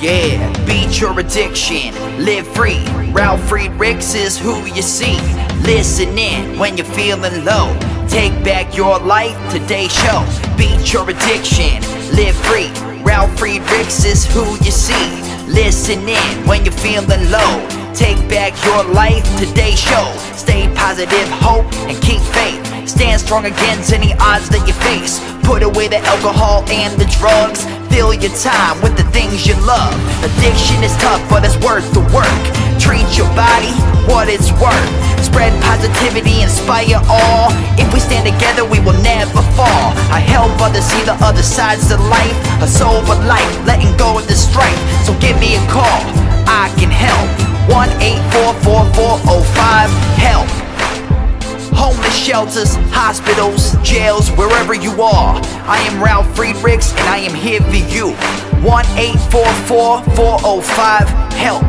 Yeah, beat your addiction, live free. Ralf Friedrichs is who you see. Listen in when you're feeling low. Take back your life, today's show. Beat your addiction, live free. Ralf Friedrichs is who you see. Listen in when you're feeling low. Take back your life, today's show. Stay positive, hope, and keep faith. Stand strong against any odds that you face. Put away the alcohol and the drugs. Fill your time with the things you love. Addiction is tough, but it's worth the work. Treat your body what it's worth. Spread positivity, inspire all. If we stand together, we will never fall. I help others see the other sides of life. A sober life, letting go of the strife. So give me a call, I can help. 1-844-4405-HELP. Homeless shelters, hospitals, jails, wherever you are. I am Ralf Friedrichs and I am here for you. 1-844-405-HELP.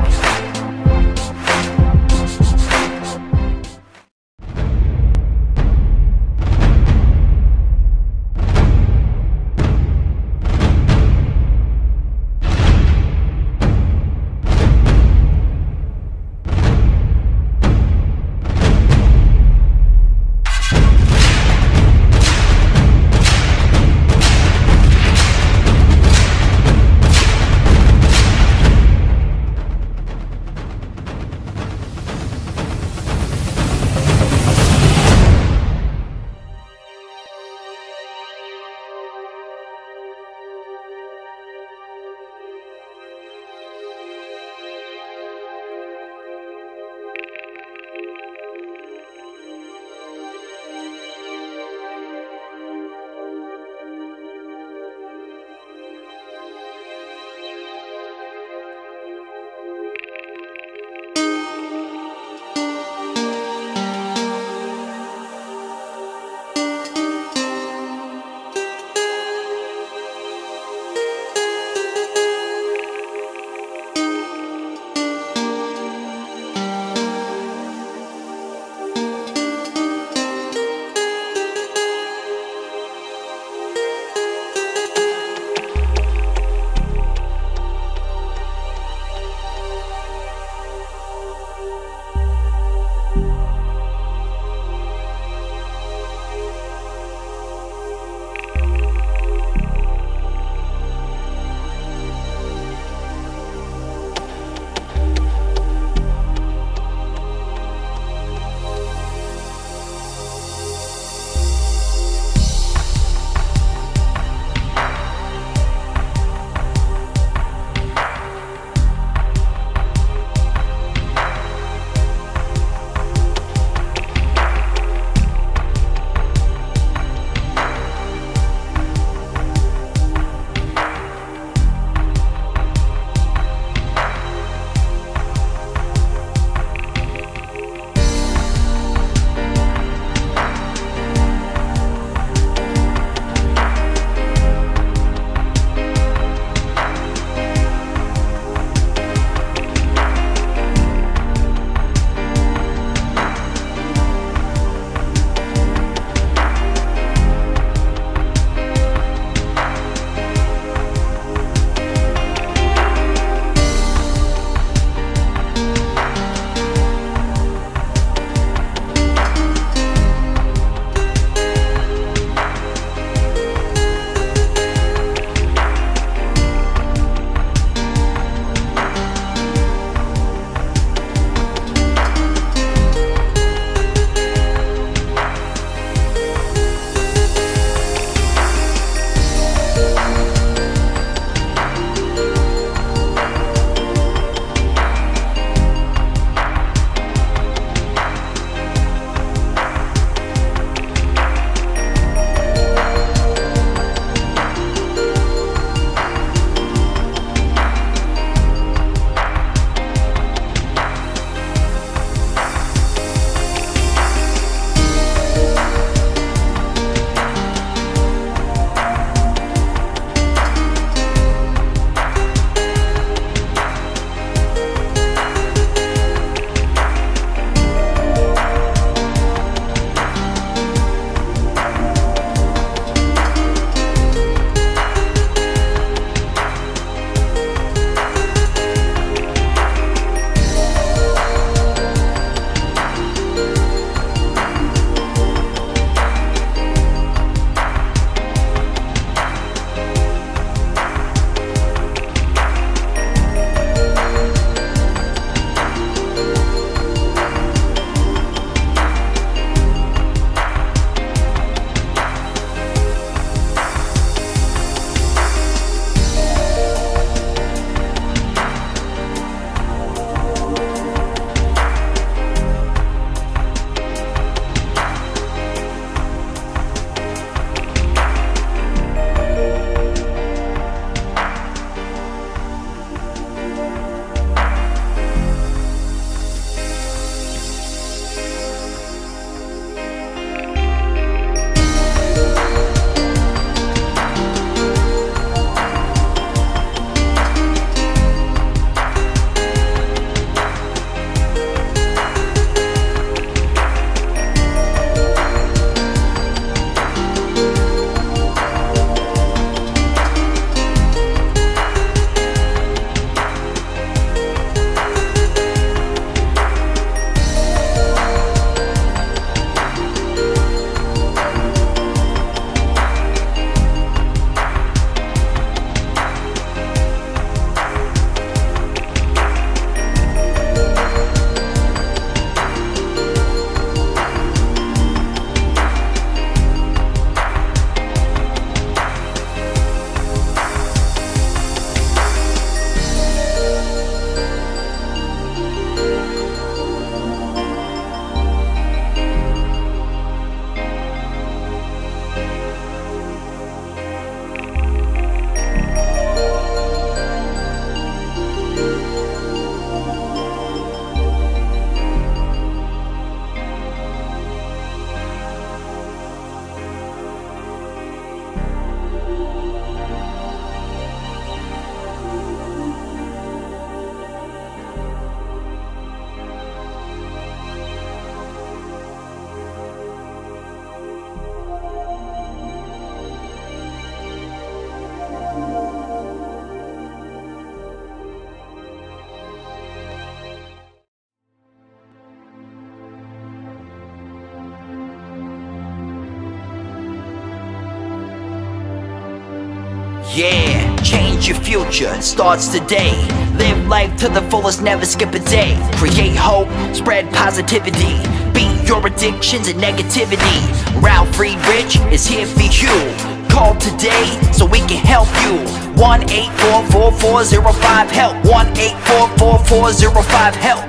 Yeah, change your future, starts today. Live life to the fullest, never skip a day. Create hope, spread positivity. Beat your addictions and negativity. Ralf Friedrichs is here for you. Call today so we can help you. 1-844-405-HELP. 1-844-405-HELP.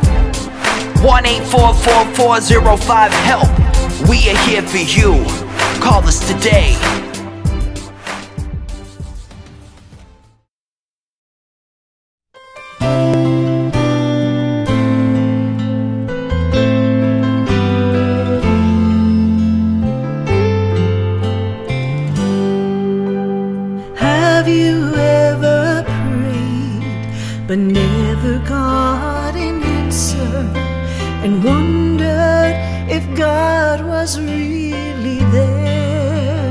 1-844-405-HELP. We are here for you. Call us today. Have you ever prayed but never got an answer, and wondered if God was really there?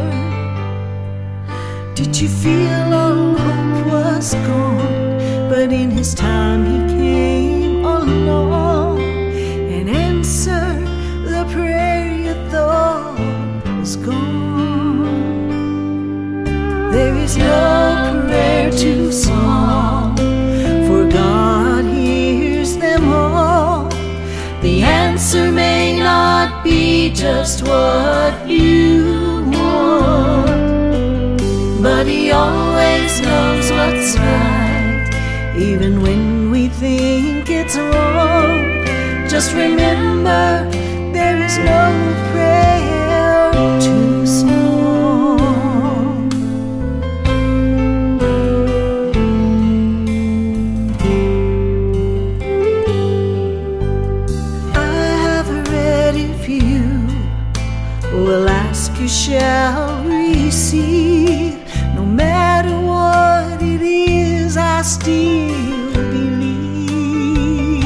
Did you feel all hope was gone, but in His time He came along and answered the prayer you thought was gone? There is no prayer too small, for God hears them all. The answer may not be just what you want, but He always knows what's right, even when we think it's wrong. Just remember, there is no prayer too small. Will ask, you shall receive. No matter what it is, I still believe.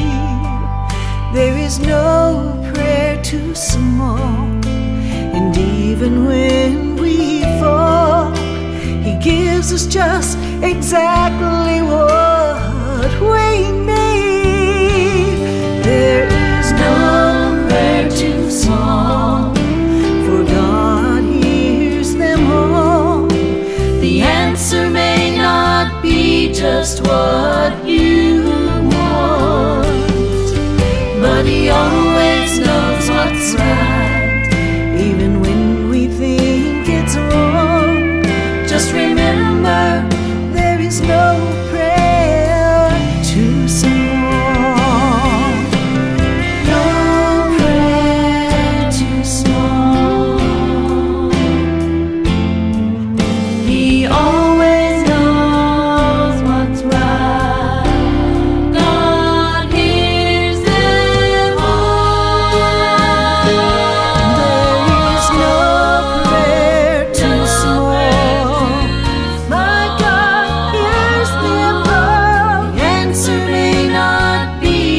There is no prayer too small, and even when we fall, He gives us just exactly what we need. There is no prayer too small, God hears them all. The answer may not be just what you want, but He always knows what's right, even when we think it's wrong. Just remember, there is no prayer too small.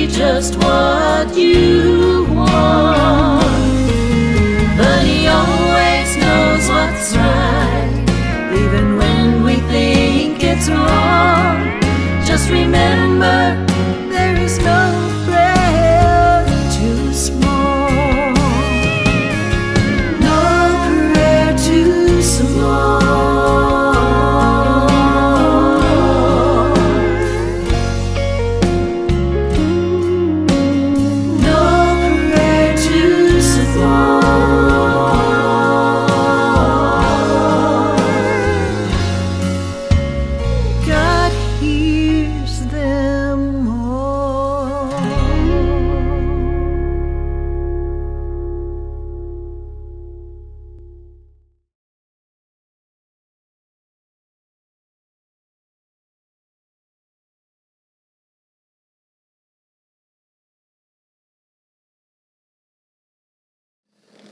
Just what you want, but He always knows what's right, even when we think it's wrong. Just remember, there is no prayer too small. No prayer too small.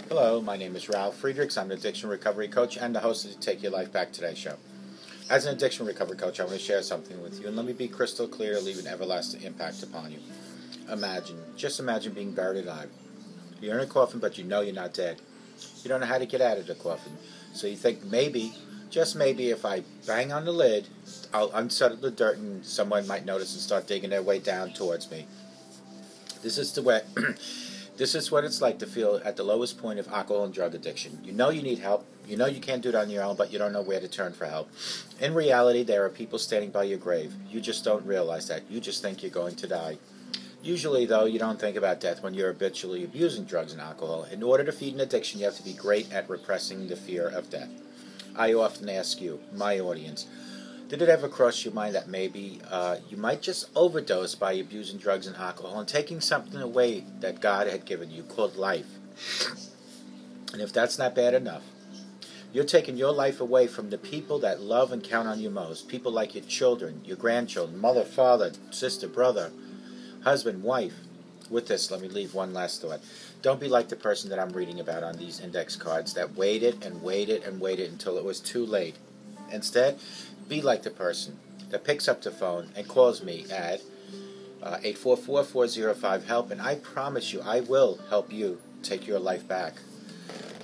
Hello, my name is Ralf Friedrichs. I'm an addiction recovery coach and the host of the Take Your Life Back Today show. As an addiction recovery coach, I want to share something with you, and let me be crystal clear to leave an everlasting impact upon you. Just imagine being buried alive. You're in a coffin, but you know you're not dead. You don't know how to get out of the coffin. So you think maybe, just maybe, if I bang on the lid, I'll unsettle the dirt and someone might notice and start digging their way down towards me. This is the way This is what it's like to feel at the lowest point of alcohol and drug addiction. You know you need help. You know you can't do it on your own, but you don't know where to turn for help. In reality, there are people standing by your grave. You just don't realize that. You just think you're going to die. Usually, though, you don't think about death when you're habitually abusing drugs and alcohol. In order to feed an addiction, you have to be great at repressing the fear of death. I often ask you, my audience, did it ever cross your mind that maybe you might just overdose by abusing drugs and alcohol and taking something away that God had given you called life? And if that's not bad enough, you're taking your life away from the people that love and count on you most. People like your children, your grandchildren, mother, father, sister, brother, husband, wife. With this, let me leave one last thought. Don't be like the person that I'm reading about on these index cards that waited and waited and waited until it was too late. Instead, be like the person that picks up the phone and calls me at 844-405-HELP, and I promise you I will help you take your life back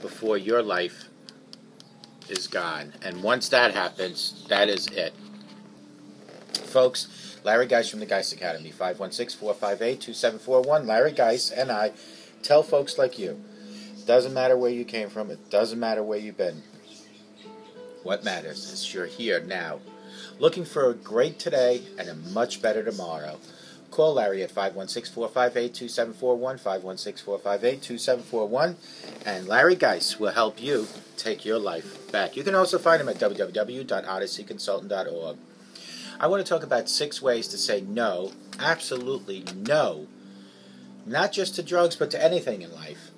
before your life is gone. And once that happens, that is it. Folks, Larry Geis from the Geis Academy, 516-458-2741. Larry Geis and I tell folks like you, it doesn't matter where you came from, it doesn't matter where you've been. What matters is you're here now, looking for a great today and a much better tomorrow. Call Larry at 516-458-2741, 516-458-2741, and Larry Geis will help you take your life back. You can also find him at www.odysseyconsultant.org. I want to talk about 6 ways to say no, absolutely no, not just to drugs, but to anything in life.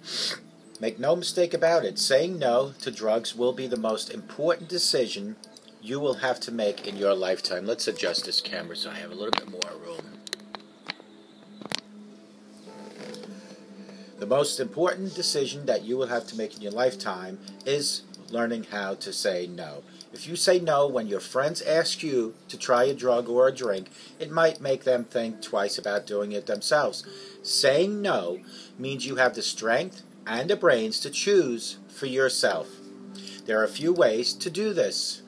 Make no mistake about it, saying no to drugs will be the most important decision you will have to make in your lifetime. Let's adjust this camera so I have a little bit more room. The most important decision that you will have to make in your lifetime is learning how to say no. If you say no when your friends ask you to try a drug or a drink, it might make them think twice about doing it themselves. Saying no means you have the strength and the brains to choose for yourself. There are a few ways to do this.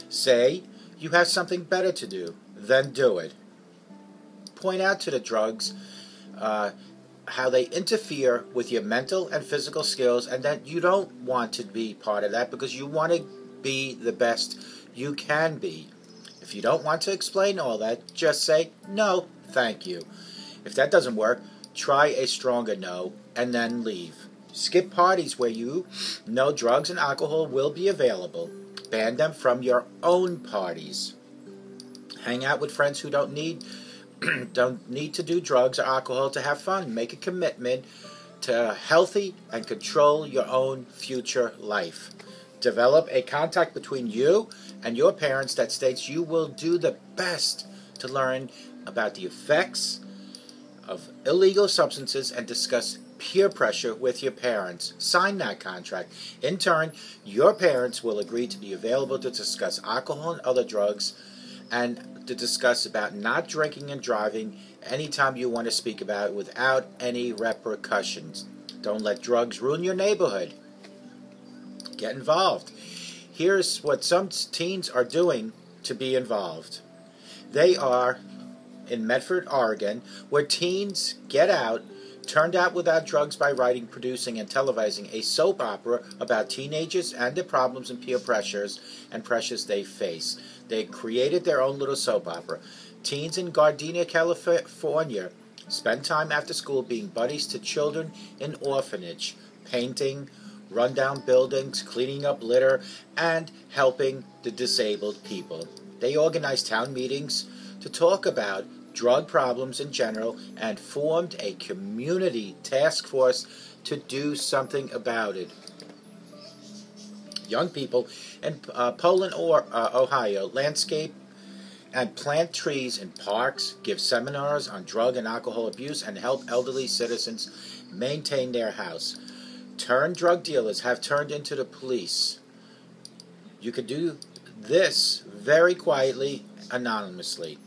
Say you have something better to do, then do it. Point out to the drugs how they interfere with your mental and physical skills, and that you don't want to be part of that because you want to be the best you can be. If you don't want to explain all that, just say, no, thank you. If that doesn't work, try a stronger no, and then leave. Skip parties where you know drugs and alcohol will be available. Ban them from your own parties. Hang out with friends who don't need to do drugs or alcohol to have fun. Make a commitment to healthy and control your own future life. Develop a contact between you and your parents that states you will do the best to learn about the effects of illegal substances and discuss peer pressure with your parents. Sign that contract. In turn, your parents will agree to be available to discuss alcohol and other drugs, and to discuss about not drinking and driving anytime you want to speak about it without any repercussions. Don't let drugs ruin your neighborhood. Get involved. Here's what some teens are doing to be involved. They are in Medford, Oregon, where teens turned out without drugs by writing, producing, and televising a soap opera about teenagers and their problems and peer pressures they face. They created their own little soap opera. Teens in Gardena, California spend time after school being buddies to children in orphanage, painting rundown buildings, cleaning up litter, and helping the disabled people. They organize town meetings to talk about drug problems in general and formed a community task force to do something about it. Young people in Poland, Ohio, landscape and plant trees in parks, give seminars on drug and alcohol abuse, and help elderly citizens maintain their house. Drug dealers have turned into the police. You could do this very quietly, anonymously.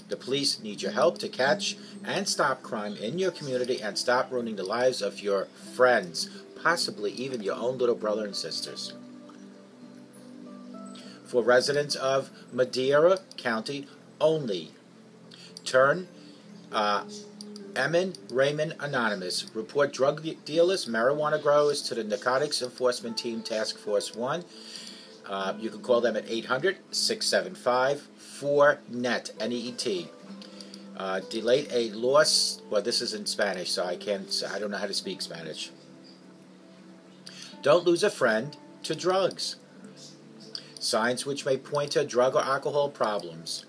The police need your help to catch and stop crime in your community and stop ruining the lives of your friends, possibly even your own little brother and sisters. For residents of Madera County only, turn Emin Raymond Anonymous. Report drug dealers, marijuana growers to the Narcotics Enforcement Team Task Force 1. You can call them at 800-675-4NET, N-E-E-T. Delete a loss. Well, this is in Spanish, so I don't know how to speak Spanish. Don't lose a friend to drugs. Signs which may point to drug or alcohol problems.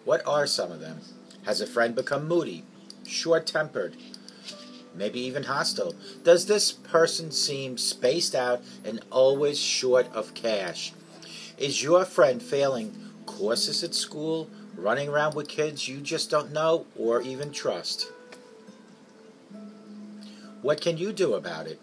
What are some of them? Has a friend become moody, short-tempered, maybe even hostile? Does this person seem spaced out and always short of cash? Is your friend failing courses at school, running around with kids you just don't know or even trust? What can you do about it?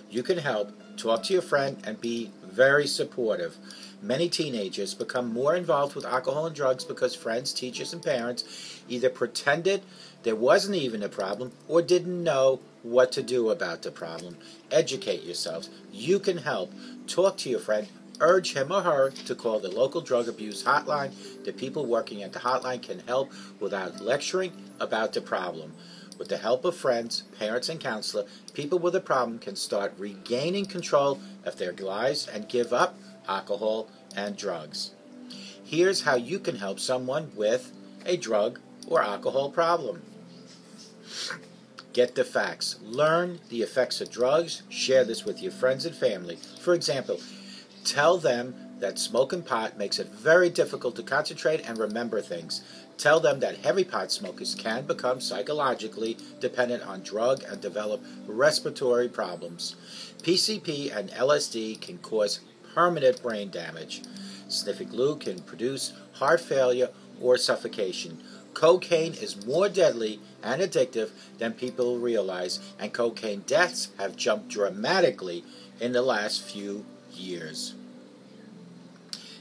You can help. Talk to your friend and be very supportive. Many teenagers become more involved with alcohol and drugs because friends, teachers, and parents either pretended there wasn't even a problem or didn't know what to do about the problem. Educate yourselves. You can help. Talk to your friend. Urge him or her to call the local drug abuse hotline. The people working at the hotline can help without lecturing about the problem. With the help of friends, parents, and counselor, people with a problem can start regaining control of their lives and give up alcohol and drugs. Here's how you can help someone with a drug or alcohol problem. Get the facts. Learn the effects of drugs. Share this with your friends and family. For example, tell them that smoking pot makes it very difficult to concentrate and remember things. Tell them that heavy pot smokers can become psychologically dependent on drug and develop respiratory problems. PCP and LSD can cause permanent brain damage. Sniffing glue can produce heart failure or suffocation. Cocaine is more deadly and addictive than people realize, and cocaine deaths have jumped dramatically in the last few years.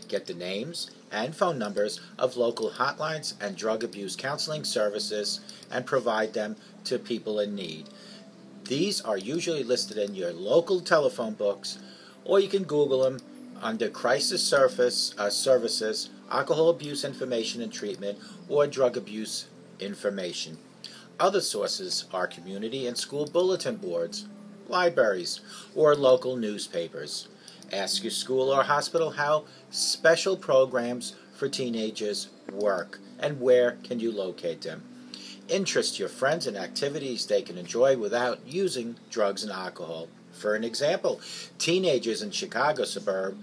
Get the names and phone numbers of local hotlines and drug abuse counseling services and provide them to people in need. These are usually listed in your local telephone books, or you can Google them under Crisis Services, Alcohol Abuse Information and Treatment, or Drug Abuse Information. Other sources are community and school bulletin boards, libraries, or local newspapers. Ask your school or hospital how special programs for teenagers work and where can you locate them. Interest your friends in activities they can enjoy without using drugs and alcohol. For an example, teenagers in Chicago suburb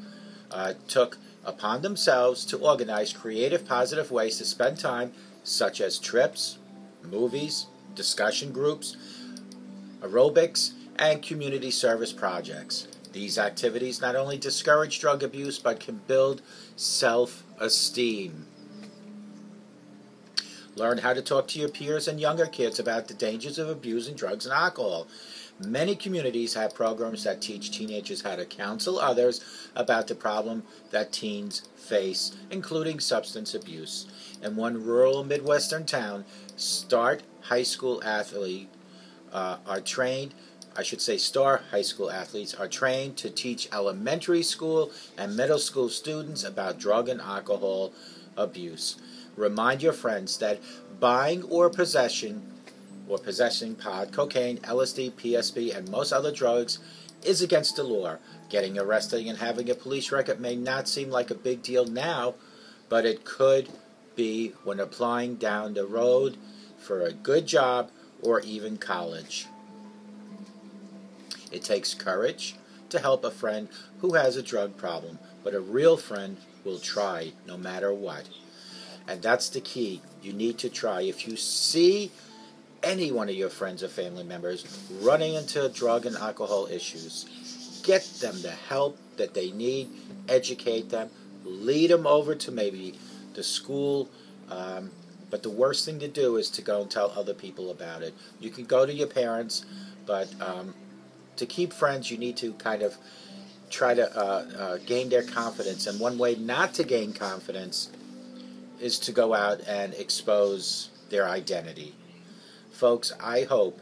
took upon themselves to organize creative, positive ways to spend time, such as trips, movies, discussion groups, aerobics, and community service projects. These activities not only discourage drug abuse, but can build self-esteem. Learn how to talk to your peers and younger kids about the dangers of abusing drugs and alcohol. Many communities have programs that teach teenagers how to counsel others about the problem that teens face, including substance abuse. In one rural Midwestern town, star high school athletes are trained to teach elementary school and middle school students about drug and alcohol abuse. Remind your friends that buying or possessing pot, cocaine, LSD, PSP, and most other drugs is against the law. Getting arrested and having a police record may not seem like a big deal now, but it could be when applying down the road for a good job or even college. It takes courage to help a friend who has a drug problem, but a real friend will try no matter what. And that's the key. You need to try. If you see any one of your friends or family members running into drug and alcohol issues, get them the help that they need, educate them, lead them over to maybe the school. But the worst thing to do is to go and tell other people about it. You can go to your parents, but to keep friends, you need to kind of try to gain their confidence. And one way not to gain confidence is to go out and expose their identity. Folks, I hope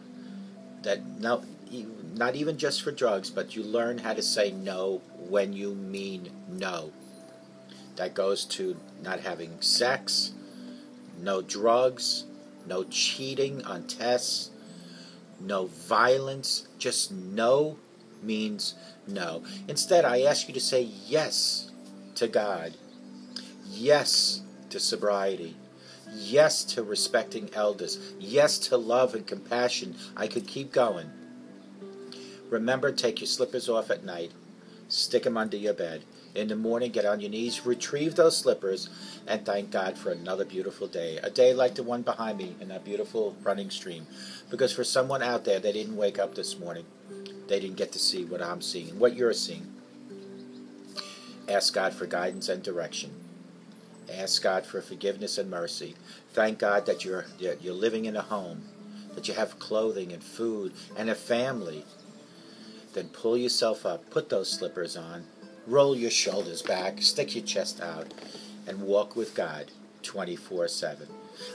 that not even just for drugs, but you learn how to say no when you mean no. That goes to not having sex, no drugs, no cheating on tests, no violence. Just no means no. Instead, I ask you to say yes to God, yes to sobriety, yes to respecting elders, yes to love and compassion. I could keep going. Remember, take your slippers off at night, stick them under your bed. In the morning, get on your knees, retrieve those slippers, and thank God for another beautiful day. A day like the one behind me in that beautiful running stream. Because for someone out there, they didn't wake up this morning. They didn't get to see what I'm seeing, what you're seeing. Ask God for guidance and direction. Ask God for forgiveness and mercy. Thank God that you're living in a home, that you have clothing and food and a family. Then pull yourself up, put those slippers on, roll your shoulders back, stick your chest out, and walk with God 24/7.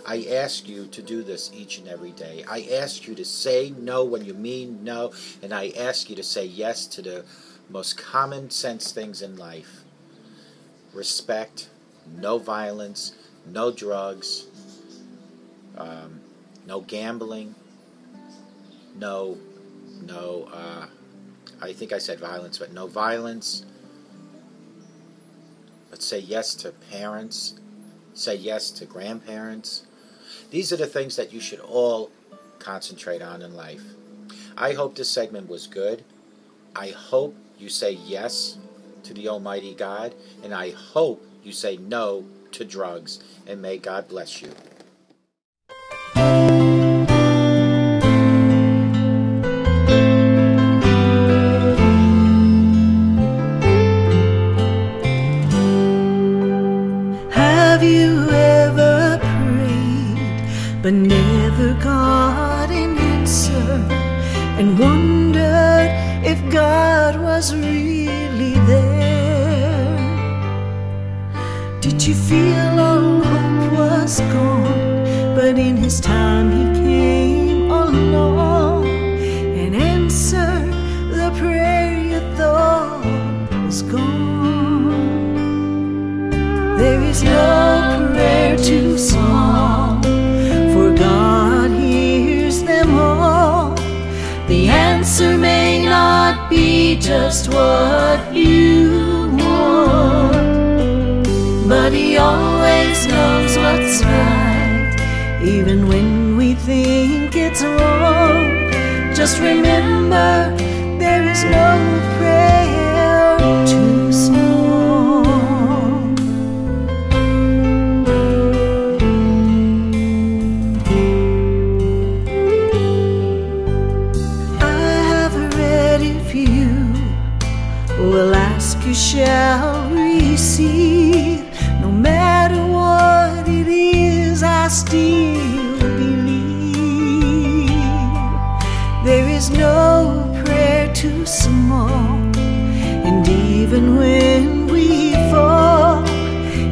I ask you to do this each and every day. I ask you to say no when you mean no, and I ask you to say yes to the most common sense things in life. Respect, no violence, no drugs, no gambling, I think I said violence, but no violence. Let's say yes to parents. Say yes to grandparents. These are the things that you should all concentrate on in life. I hope this segment was good. I hope you say yes to the Almighty God, and I hope you say no to drugs, and may God bless you. Have you ever prayed but never got an answer, and wondered if God was really there? Did you feel all hope was gone, but in His time He came along and answered the prayer you thought was gone? There is no prayer too small, for God hears them all. The answer may not be just what you want, but He always knows what's right, even when we think it's wrong. Just remember, there is no prayer too small. Will ask, you shall receive. No matter what it is, I still believe. There is no prayer too small, and even when we fall,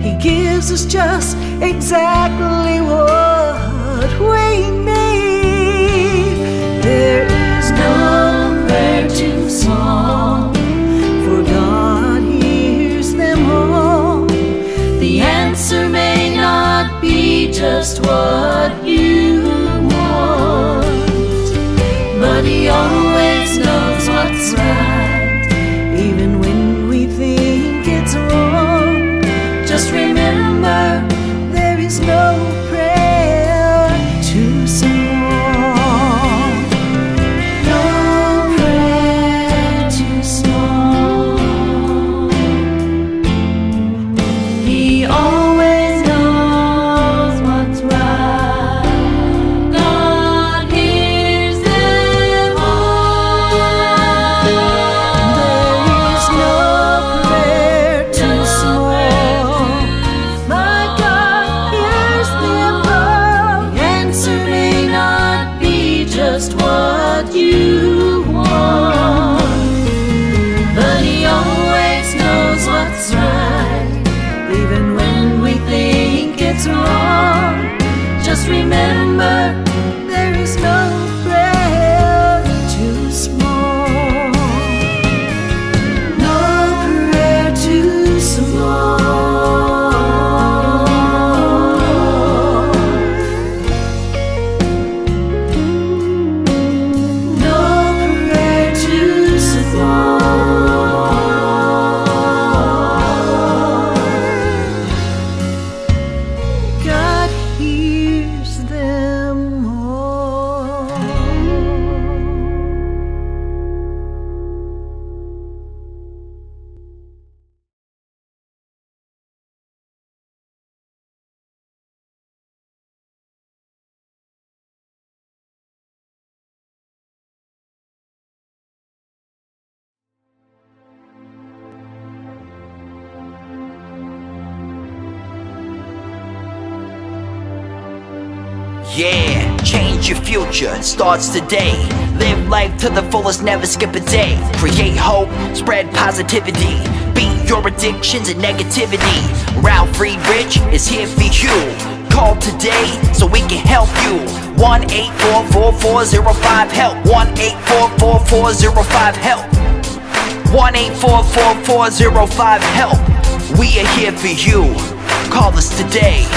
He gives us just exactly what we need. There is no prayer too small, God hears them all. The answer may not be just what you want, but He always knows what's right, even when we think it's wrong. Just remember, there is no prayer too small. No prayer too small. He always knows what's right. God hears them all. There is no prayer too small. My God hears them all. The answer may not be just what you want, but He always knows what's right, even when we think it's wrong. Just remember, there is no prayer too small. No prayer too small. Yeah, change your future, starts today. Live life to the fullest, never skip a day. Create hope, spread positivity. Beat your addictions and negativity. Ralf Friedrichs is here for you. Call today so we can help you. 1-844-405-HELP. 1-844-405-HELP. 1-844-405-HELP. We are here for you. Call us today.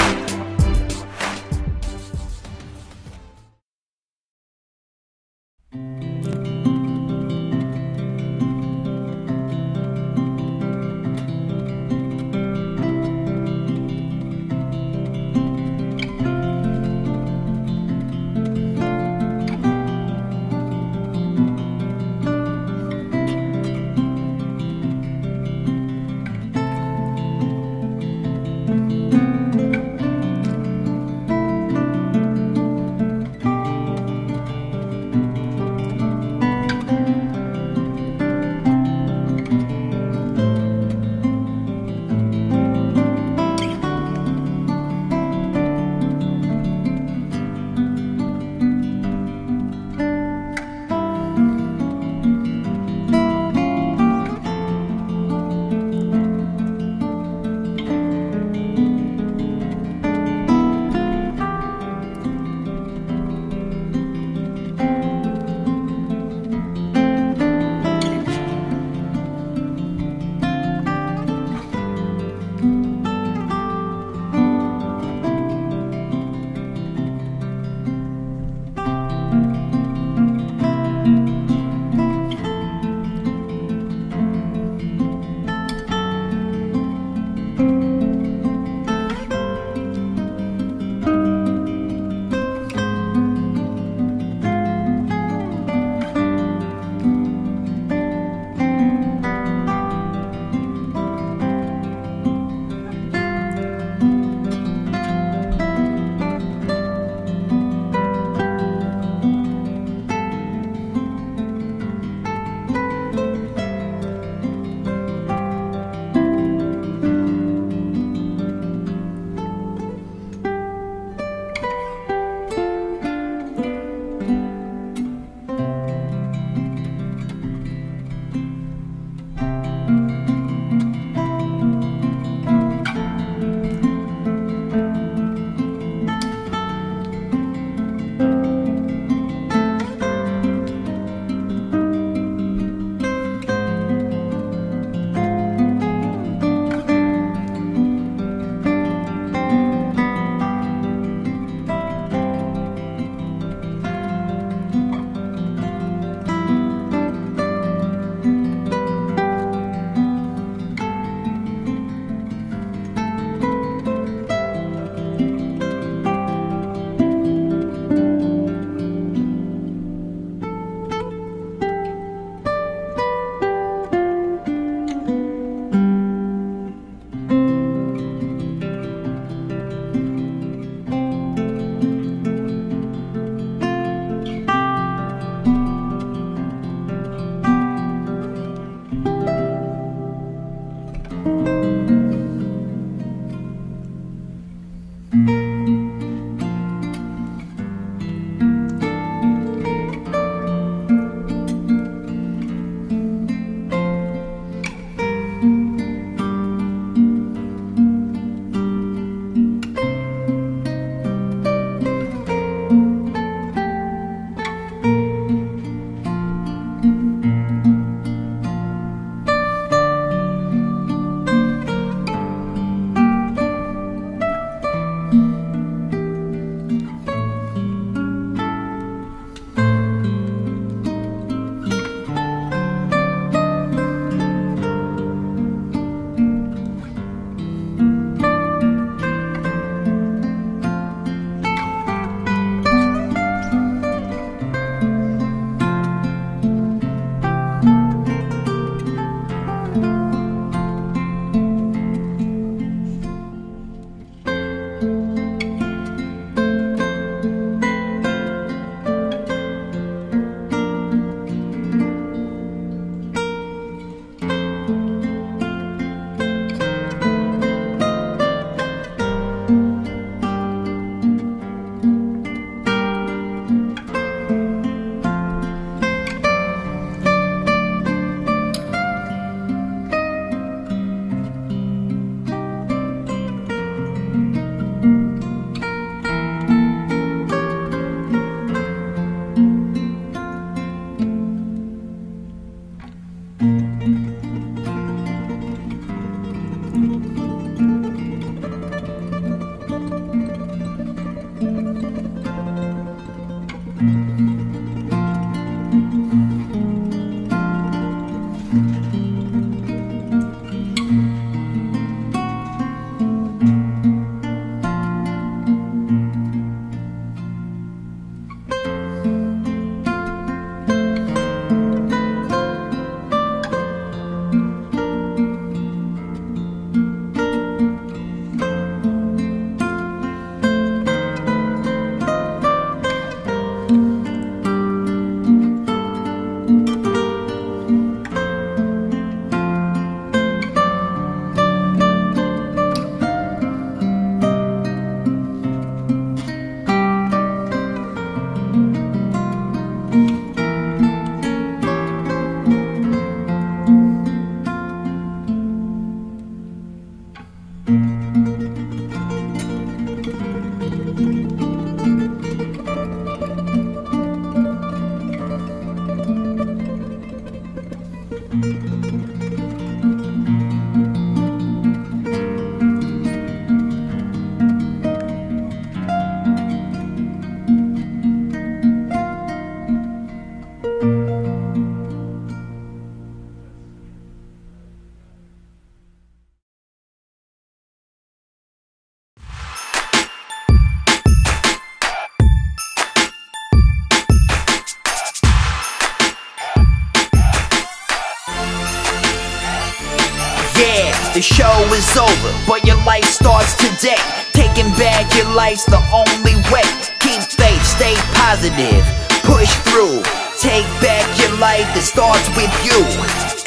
is over, but your life starts today. Taking back your life's the only way. Keep faith, stay positive, push through. Take back your life, it starts with you.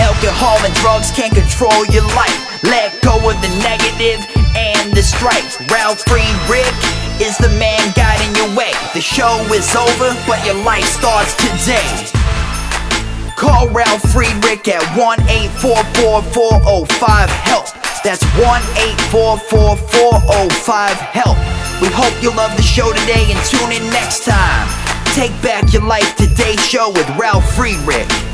Alcohol and drugs can't control your life. Let go of the negative and the strife. Ralf Friedrichs is the man guiding your way. The show is over, but your life starts today. Call Ralf Friedrichs at 1-844-405-HELP. That's 1-844-405-HELP. We hope you love the show today and tune in next time. Take back your life, today's show with Ralf Friedrichs.